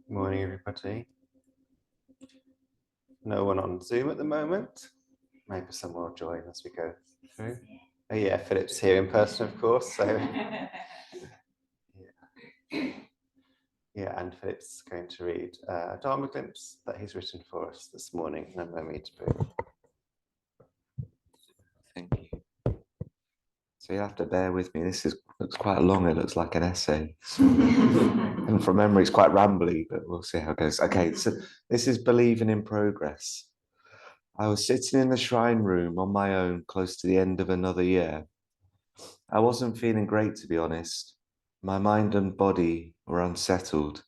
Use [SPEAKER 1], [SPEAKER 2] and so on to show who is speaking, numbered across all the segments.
[SPEAKER 1] Morning, everybody. No one on Zoom at the moment. Maybe someone will join as we go through. Oh yeah, Philip's here in person, of course. So yeah, and Philip's going to read a Dharma glimpse that he's written for us this morning, and then we to pray.
[SPEAKER 2] Thank you. So you have to bear with me. This looks quite long. It looks like an essay. And from memory, it's quite rambly, but we'll see how it goes. Okay, so this is Believing in Progress. I was sitting in the shrine room on my own, close to the end of another year. I wasn't feeling great, to be honest. My mind and body were unsettled.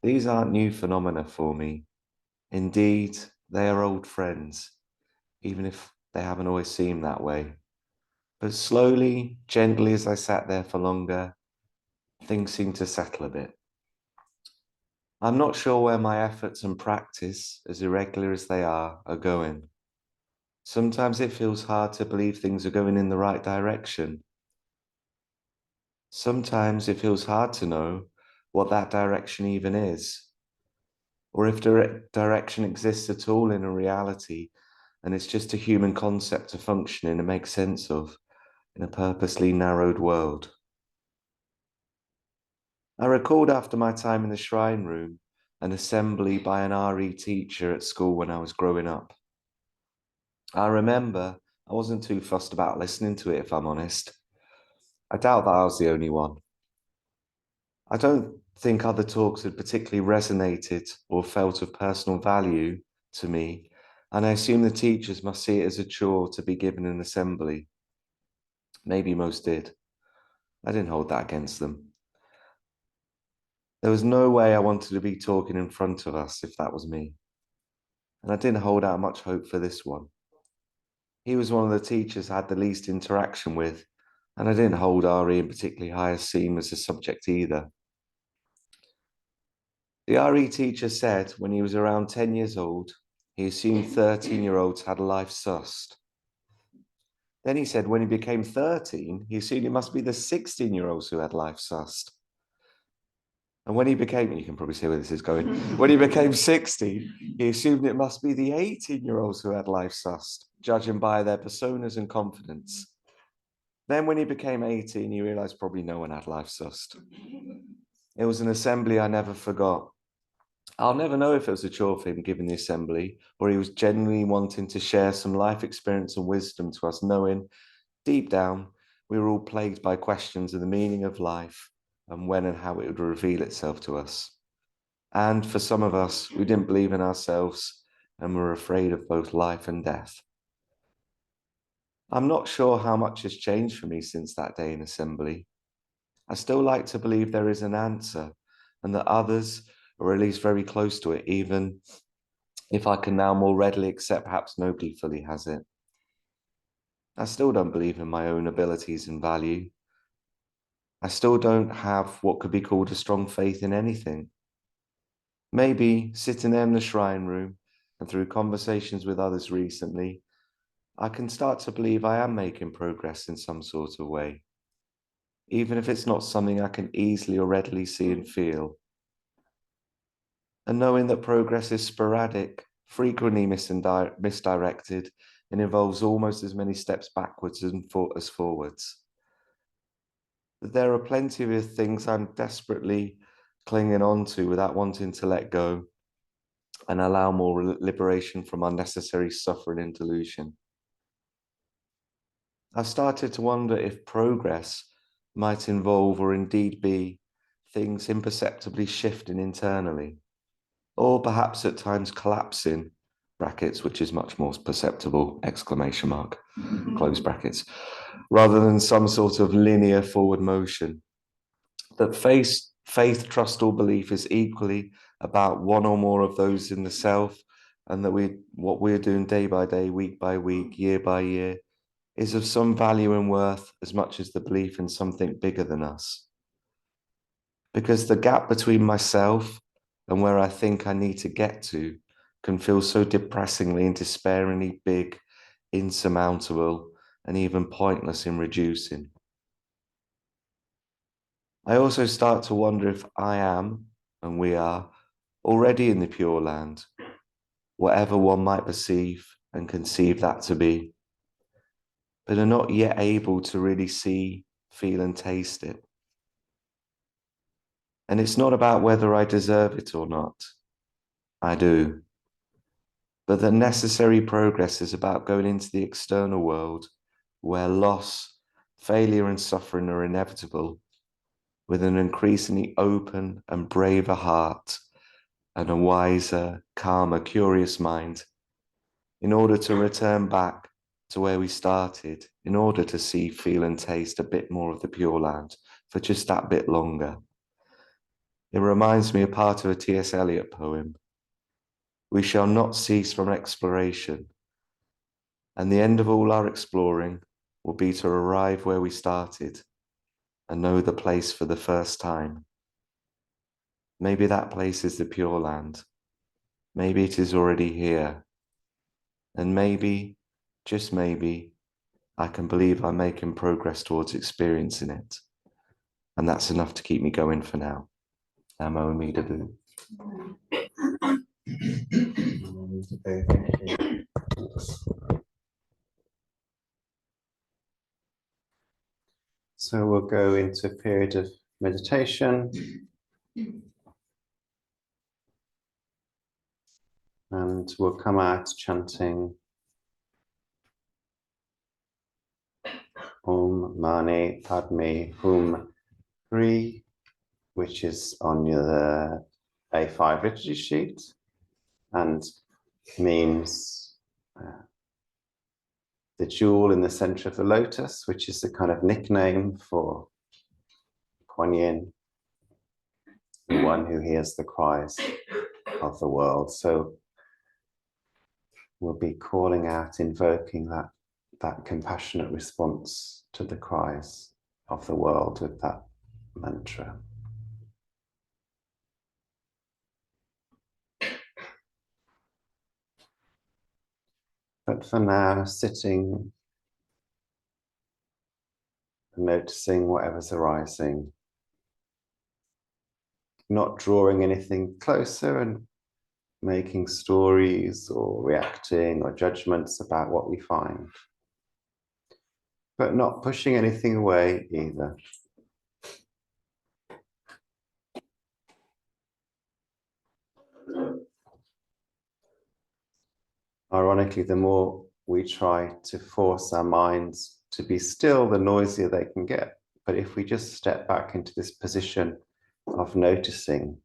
[SPEAKER 2] These aren't new phenomena for me. Indeed, they are old friends, even if they haven't always seemed that way. But slowly, gently, as I sat there for longer, things seemed to settle a bit. I'm not sure where my efforts and practice, as irregular as they are going. Sometimes it feels hard to believe things are going in the right direction. Sometimes it feels hard to know what that direction even is, or if direction exists at all in a reality, and it's just a human concept to function in and make sense of in a purposely narrowed world. I recalled after my time in the shrine room an assembly by an RE teacher at school when I was growing up. I remember I wasn't too fussed about listening to it, if I'm honest. I doubt that I was the only one. I don't think other talks had particularly resonated or felt of personal value to me, and I assume the teachers must see it as a chore to be given an assembly. Maybe most did. I didn't hold that against them. There was no way I wanted to be talking in front of us if that was me. And I didn't hold out much hope for this one. He was one of the teachers I had the least interaction with, and I didn't hold RE in particularly high esteem as a subject either. The RE teacher said when he was around 10 years old, he assumed 13-year-olds had life sussed. Then he said when he became 13, he assumed it must be the 16-year-olds who had life sussed. And when he became, you can probably see where this is going, when he became 16, he assumed it must be the 18-year-olds who had life sussed, judging by their personas and confidence. Then when he became 18, he realized probably no one had life sussed. It was an assembly I never forgot. I'll never know if it was a chore for him giving the assembly, or he was genuinely wanting to share some life experience and wisdom to us, knowing deep down we were all plagued by questions of the meaning of life and when and how it would reveal itself to us. And for some of us, we didn't believe in ourselves and were afraid of both life and death. I'm not sure how much has changed for me since that day in assembly. I still like to believe there is an answer and that others are at least very close to it, even if I can now more readily accept perhaps nobody fully has it. I still don't believe in my own abilities and value. I still don't have what could be called a strong faith in anything. Maybe sitting there in the shrine room and through conversations with others recently, I can start to believe I am making progress in some sort of way, even if it's not something I can easily or readily see and feel. And knowing that progress is sporadic, frequently misdirected, and involves almost as many steps backwards as forwards. There are plenty of things I'm desperately clinging on to without wanting to let go and allow more liberation from unnecessary suffering and delusion. I started to wonder if progress might involve or indeed be things imperceptibly shifting internally, or perhaps at times collapsing, brackets, which is much more perceptible, exclamation mark, close brackets, rather than some sort of linear forward motion. That faith, trust, or belief is equally about one or more of those in the self, and that what we're doing day by day, week by week, year by year, is of some value and worth as much as the belief in something bigger than us. Because the gap between myself and where I think I need to get to can feel so depressingly and despairingly big, insurmountable, and even pointless in reducing. I also start to wonder if I am, and we are, already in the Pure Land, whatever one might perceive and conceive that to be, but are not yet able to really see, feel, and taste it. And it's not about whether I deserve it or not. I do. But the necessary progress is about going into the external world where loss, failure, and suffering are inevitable, with an increasingly open and braver heart and a wiser, calmer, curious mind, in order to return back to where we started, in order to see, feel, and taste a bit more of the Pure Land for just that bit longer. It reminds me of part of a T.S. Eliot poem. We shall not cease from exploration, and the end of all our exploring will be to arrive where we started and know the place for the first time. Maybe that place is the Pure Land. Maybe it is already here. And maybe, just maybe, I can believe I'm making progress towards experiencing it. And that's enough to keep me going for now. Namo Amida Boo.
[SPEAKER 1] Okay, thank you. So we'll go into a period of meditation. And we'll come out chanting Om Mani Padme Hum 3, which is on your A5 liturgy sheet and means the jewel in the center of the lotus, which is the kind of nickname for Kuan Yin, the one who hears the cries of the world. So we'll be calling out, invoking that compassionate response to the cries of the world with that mantra. But for now, sitting and noticing whatever's arising, not drawing anything closer and making stories or reacting or judgments about what we find, but not pushing anything away either. Ironically, the more we try to force our minds to be still, the noisier they can get. But if we just step back into this position of noticing,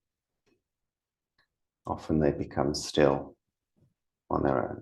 [SPEAKER 1] often they become still on their own.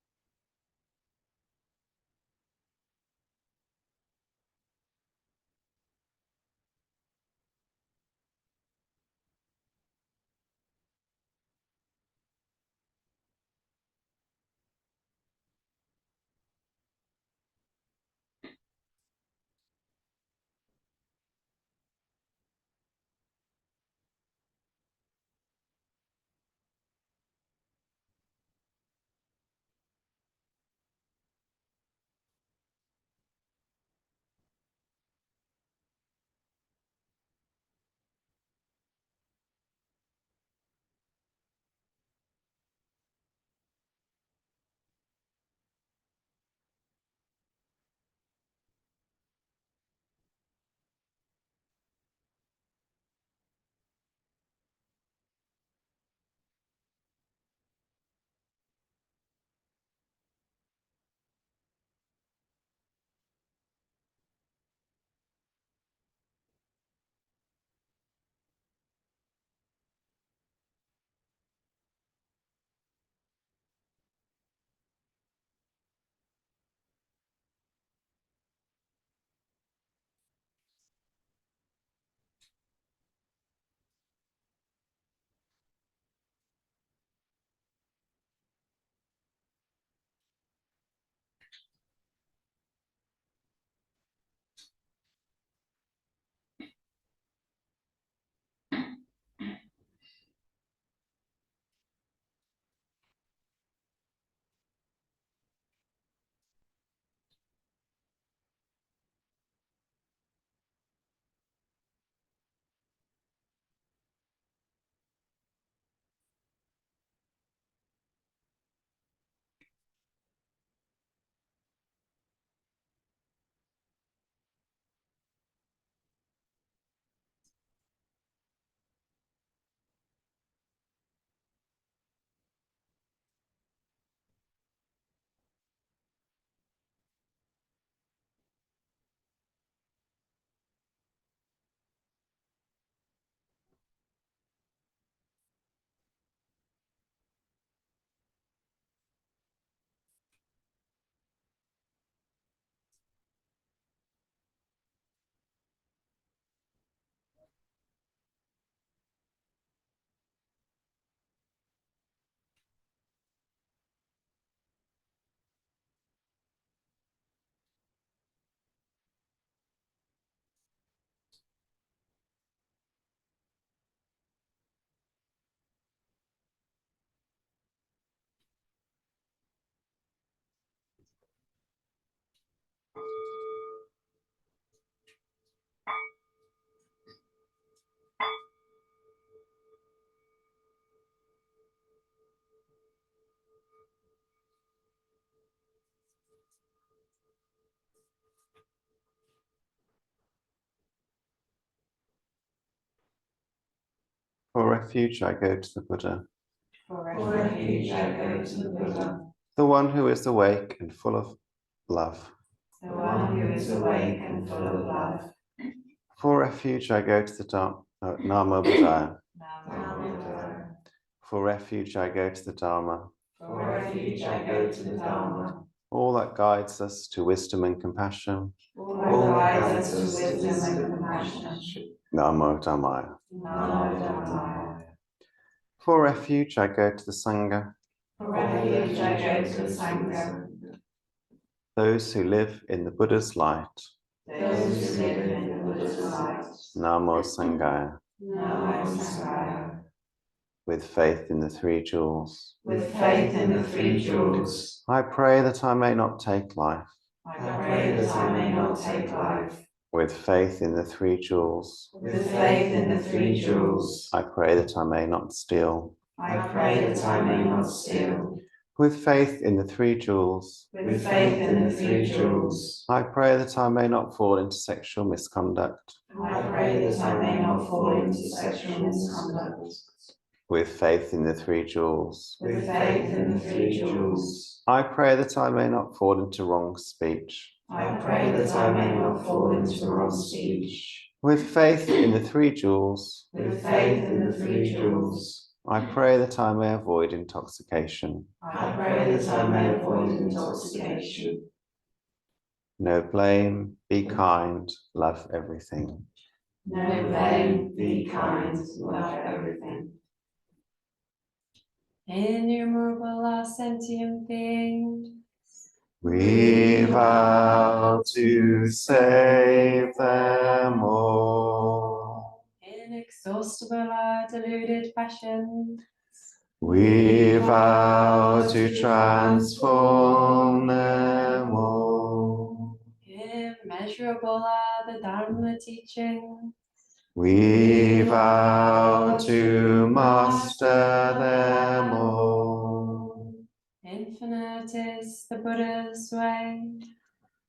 [SPEAKER 1] For refuge, I go to the Buddha,
[SPEAKER 3] For refuge, I go to the Buddha,
[SPEAKER 1] the one who is awake and full of love.
[SPEAKER 3] the one who is awake and full of love.
[SPEAKER 1] For refuge, I go to the Namo Buddhaya.
[SPEAKER 3] Namo Buddhaya.
[SPEAKER 1] For refuge, I go to the Dharma,
[SPEAKER 3] For refuge, I go to the Dharma,
[SPEAKER 1] all that guides us to wisdom and compassion.
[SPEAKER 3] all that guides us to wisdom and compassion.
[SPEAKER 1] Namo Dhammaya.
[SPEAKER 3] Namo Dhammaya.
[SPEAKER 1] For refuge, I go to the Sangha,
[SPEAKER 3] For refuge, I go to the Sangha,
[SPEAKER 1] those who live in the Buddha's light.
[SPEAKER 3] those who live in the Buddha's light.
[SPEAKER 1] Namo Sanghaya.
[SPEAKER 3] Namo Sanghaya.
[SPEAKER 1] With faith in the three jewels,
[SPEAKER 3] With faith in the three jewels,
[SPEAKER 1] I pray that I may not take life.
[SPEAKER 3] I pray that I may not take life.
[SPEAKER 1] With faith in the three jewels,
[SPEAKER 3] With faith in the three jewels,
[SPEAKER 1] I pray that I may not steal.
[SPEAKER 3] I pray that I may not steal.
[SPEAKER 1] With faith in the three jewels,
[SPEAKER 3] With faith in the three jewels,
[SPEAKER 1] I pray that I may not fall into sexual misconduct.
[SPEAKER 3] I pray that I may not fall into sexual misconduct.
[SPEAKER 1] With faith in the three jewels,
[SPEAKER 3] With faith in the three jewels,
[SPEAKER 1] I pray that I may not fall into wrong speech.
[SPEAKER 3] I pray that I may not fall into wrong speech.
[SPEAKER 1] With faith in the three jewels,
[SPEAKER 3] With faith in the three jewels,
[SPEAKER 1] I pray that I may avoid intoxication.
[SPEAKER 3] I pray that I may avoid intoxication.
[SPEAKER 1] No blame, be kind, love everything.
[SPEAKER 3] No blame, be kind, love everything.
[SPEAKER 4] Innumerable are sentient beings.
[SPEAKER 1] We vow to save them all.
[SPEAKER 4] Inexhaustible are deluded passions.
[SPEAKER 1] We vow to transform them all.
[SPEAKER 4] Immeasurable are the Dharma teachings.
[SPEAKER 1] We vow to master them all.
[SPEAKER 4] Infinite is the Buddha's way.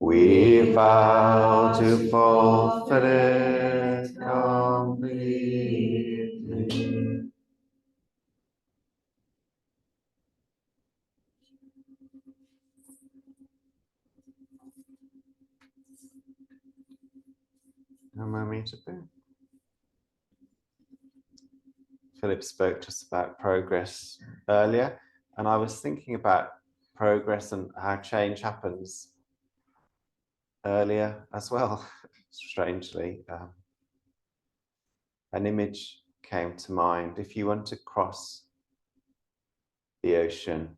[SPEAKER 1] We vow to fulfill it completely. No more me to do. Philip spoke to us about progress earlier, and I was thinking about progress and how change happens earlier as well. Strangely, an image came to mind. If you want to cross the ocean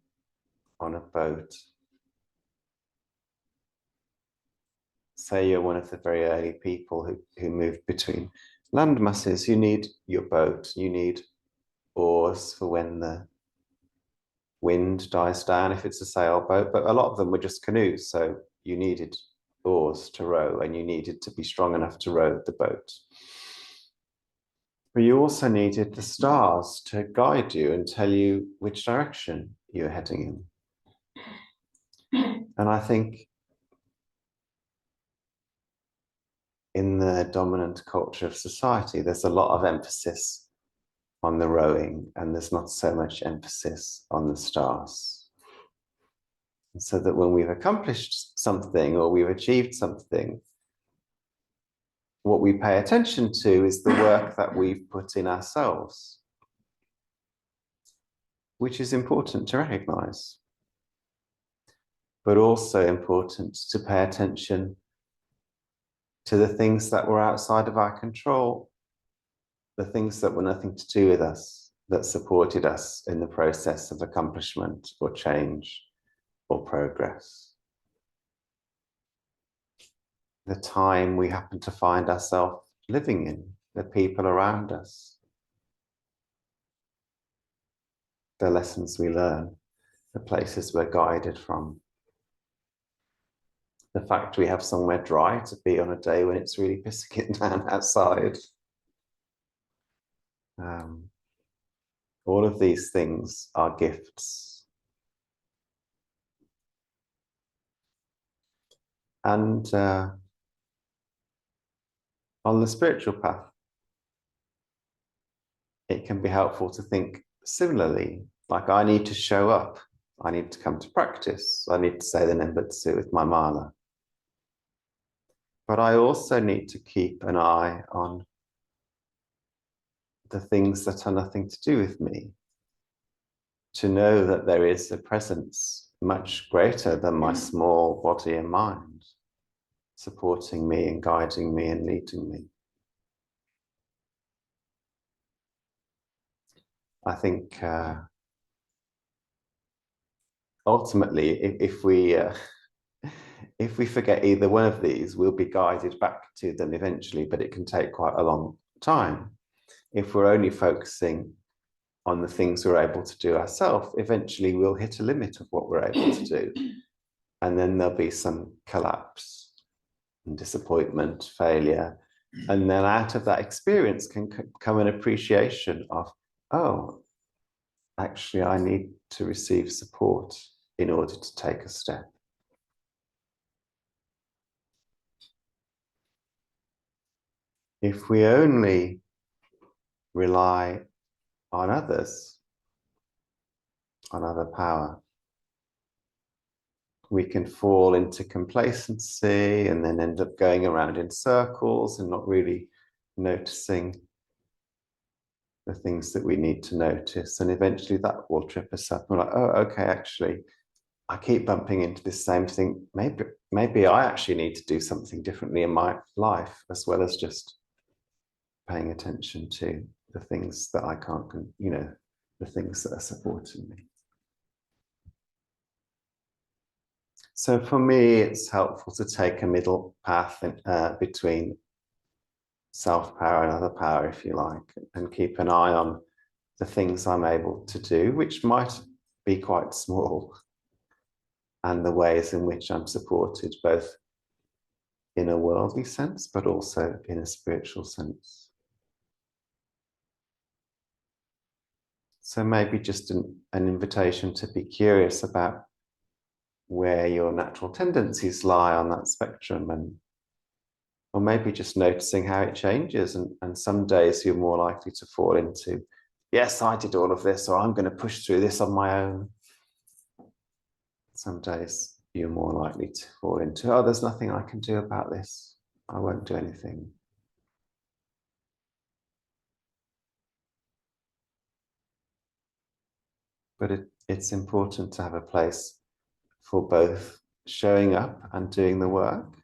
[SPEAKER 1] on a boat, say you're one of the very early people who moved between land masses, you need your boat, you need oars for when the wind dies down, if it's a sailboat, but a lot of them were just canoes, so you needed oars to row and you needed to be strong enough to row the boat. But you also needed the stars to guide you and tell you which direction you're heading in. And I think in the dominant culture of society, there's a lot of emphasis on the rowing and there's not so much emphasis on the stars. And so that when we've accomplished something or we've achieved something, what we pay attention to is the work that we've put in ourselves, which is important to recognize, but also important to pay attention to the things that were outside of our control, the things that were nothing to do with us, that supported us in the process of accomplishment or change or progress. The time we happen to find ourselves living in, the people around us, the lessons we learn, the places we're guided from, the fact we have somewhere dry to be on a day when it's really pissing it down outside. All of these things are gifts. And on the spiritual path, it can be helpful to think similarly, like I need to show up, I need to come to practice, I need to say the Nembutsu with my mala. But I also need to keep an eye on the things that are nothing to do with me, to know that there is a presence much greater than my small body and mind, supporting me and guiding me and leading me. I think ultimately, if we forget either one of these, we'll be guided back to them eventually, but it can take quite a long time. If we're only focusing on the things we're able to do ourselves, eventually we'll hit a limit of what we're able to do. And then there'll be some collapse and disappointment, failure. And then out of that experience can come an appreciation of, oh, actually, I need to receive support in order to take a step. If we only rely on others, on other power, we can fall into complacency and then end up going around in circles and not really noticing the things that we need to notice. And eventually that will trip us up. We're like, oh, okay, actually, I keep bumping into this same thing. Maybe I actually need to do something differently in my life, as well as just paying attention to the things that I can't, the things that are supporting me. So for me, it's helpful to take a middle path between self-power and other power, if you like, and keep an eye on the things I'm able to do, which might be quite small, and the ways in which I'm supported, both in a worldly sense, but also in a spiritual sense. So maybe just an invitation to be curious about where your natural tendencies lie on that spectrum, or maybe just noticing how it changes. And some days you're more likely to fall into, yes, I did all of this, or I'm going to push through this on my own. Some days you're more likely to fall into, oh, there's nothing I can do about this. I won't do anything. But it's important to have a place for both showing up and doing the work,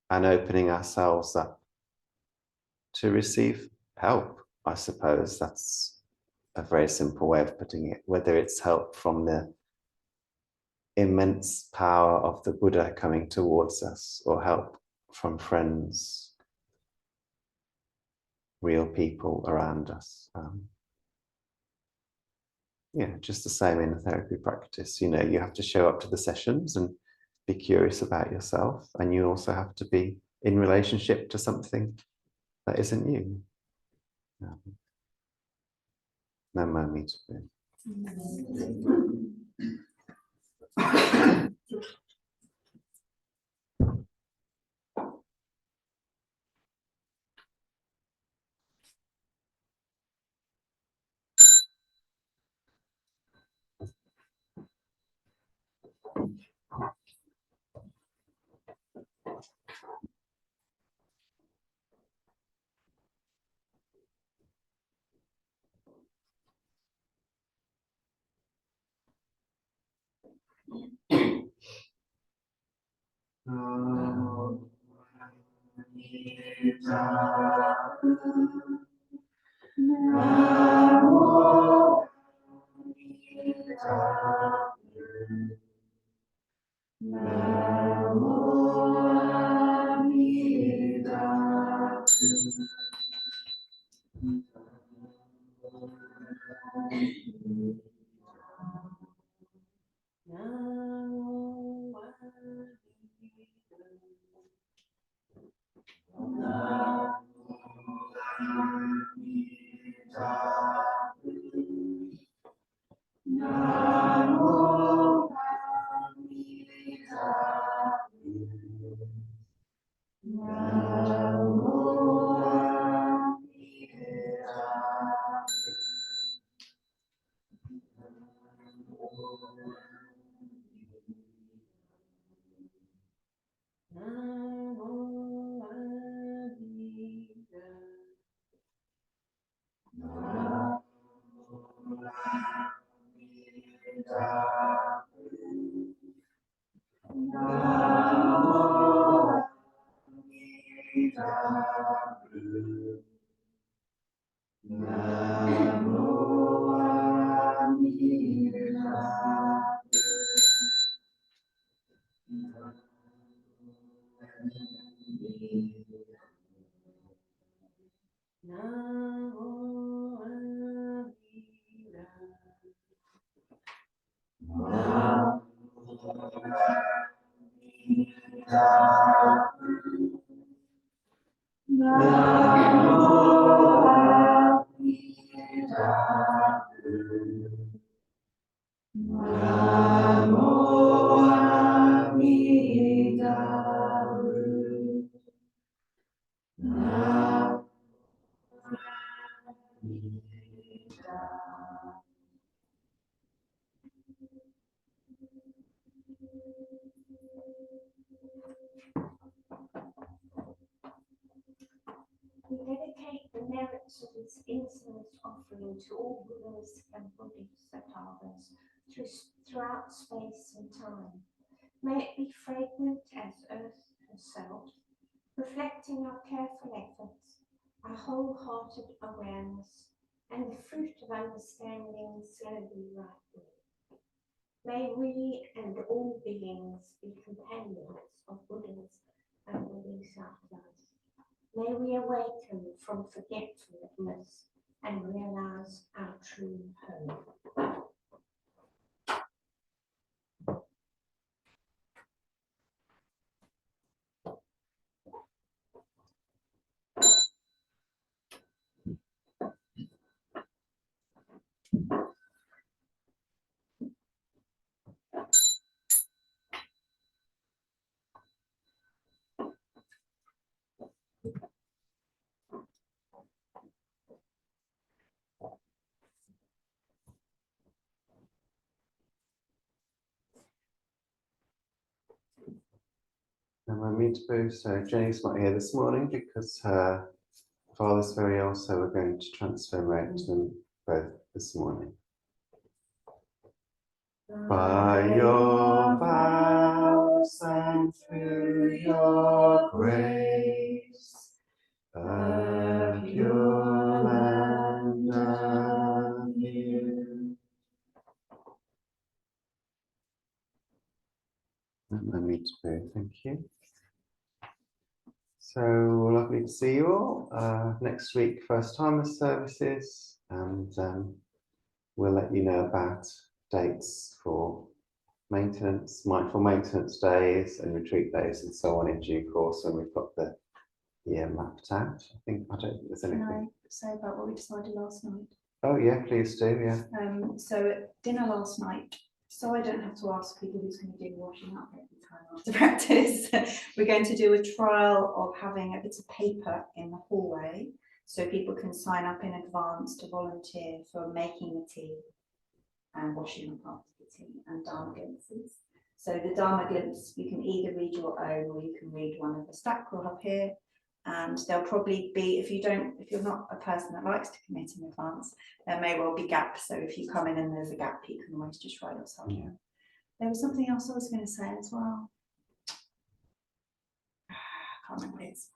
[SPEAKER 1] and opening ourselves up to receive help. I suppose that's a very simple way of putting it, whether it's help from the immense power of the Buddha coming towards us, or help from friends, real people around us. Yeah, just the same in a therapy practice. You have to show up to the sessions and be curious about yourself, and you also have to be in relationship to something that isn't you. Namo Mitabe.
[SPEAKER 3] We dedicate the merits of this incense offering to all Buddhas and Bodhisattvas throughout space and time. May it be fragrant as earth herself, reflecting our careful efforts, our wholehearted awareness, and the fruit of understanding slowly ripening. May we and all beings be companions of Buddhas and Bodhisattvas. May we awaken from forgetfulness and realize our true home.
[SPEAKER 1] And I mean to move, so Jenny's not here this morning because her father's very ill, so we're going to transfer them both this morning. By your vows and through your grace, a pure land of you. And I mean to move, thank you. So lovely to see you all. Next week, first timers services, and we'll let you know about dates for maintenance, mindful maintenance days and retreat days and so on in due course when we've got the year mapped out. I don't think there's anything.
[SPEAKER 5] Can I say about what we decided last night?
[SPEAKER 1] Oh yeah, please do, yeah.
[SPEAKER 5] So at dinner last night, so I don't have to ask people who's going to do washing up every time after practice, we're going to do a trial of having a bit of paper in the hallway so people can sign up in advance to volunteer for making the tea and washing up after the tea and Dharma glimpses. So the Dharma glimpse, you can either read your own or you can read one of the stack we'll have here. And there'll probably be, if you're not a person that likes to commit in advance, there may well be gaps. So if you come in and there's a gap, you can always just write yourself down. There was something else I was going to say as well. I can't remember what it is.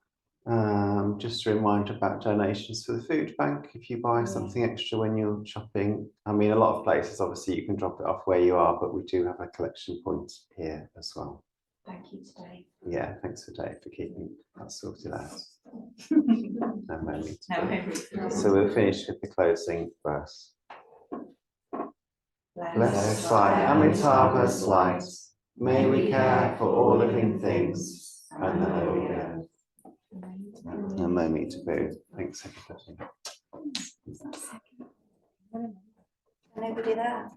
[SPEAKER 1] Just a reminder about donations for the food bank. If you buy something extra when you're shopping, I mean, a lot of places, obviously, you can drop it off where you are, but we do have a collection point here as well.
[SPEAKER 5] Thank you today.
[SPEAKER 1] Yeah, thanks for Dave for keeping that sorted out. No moment. So we'll finish with the closing verse. Blessed by Amitabha's light, may we care for all living things and the holy earth. No moment to be. Thanks, everybody.
[SPEAKER 5] Anybody there?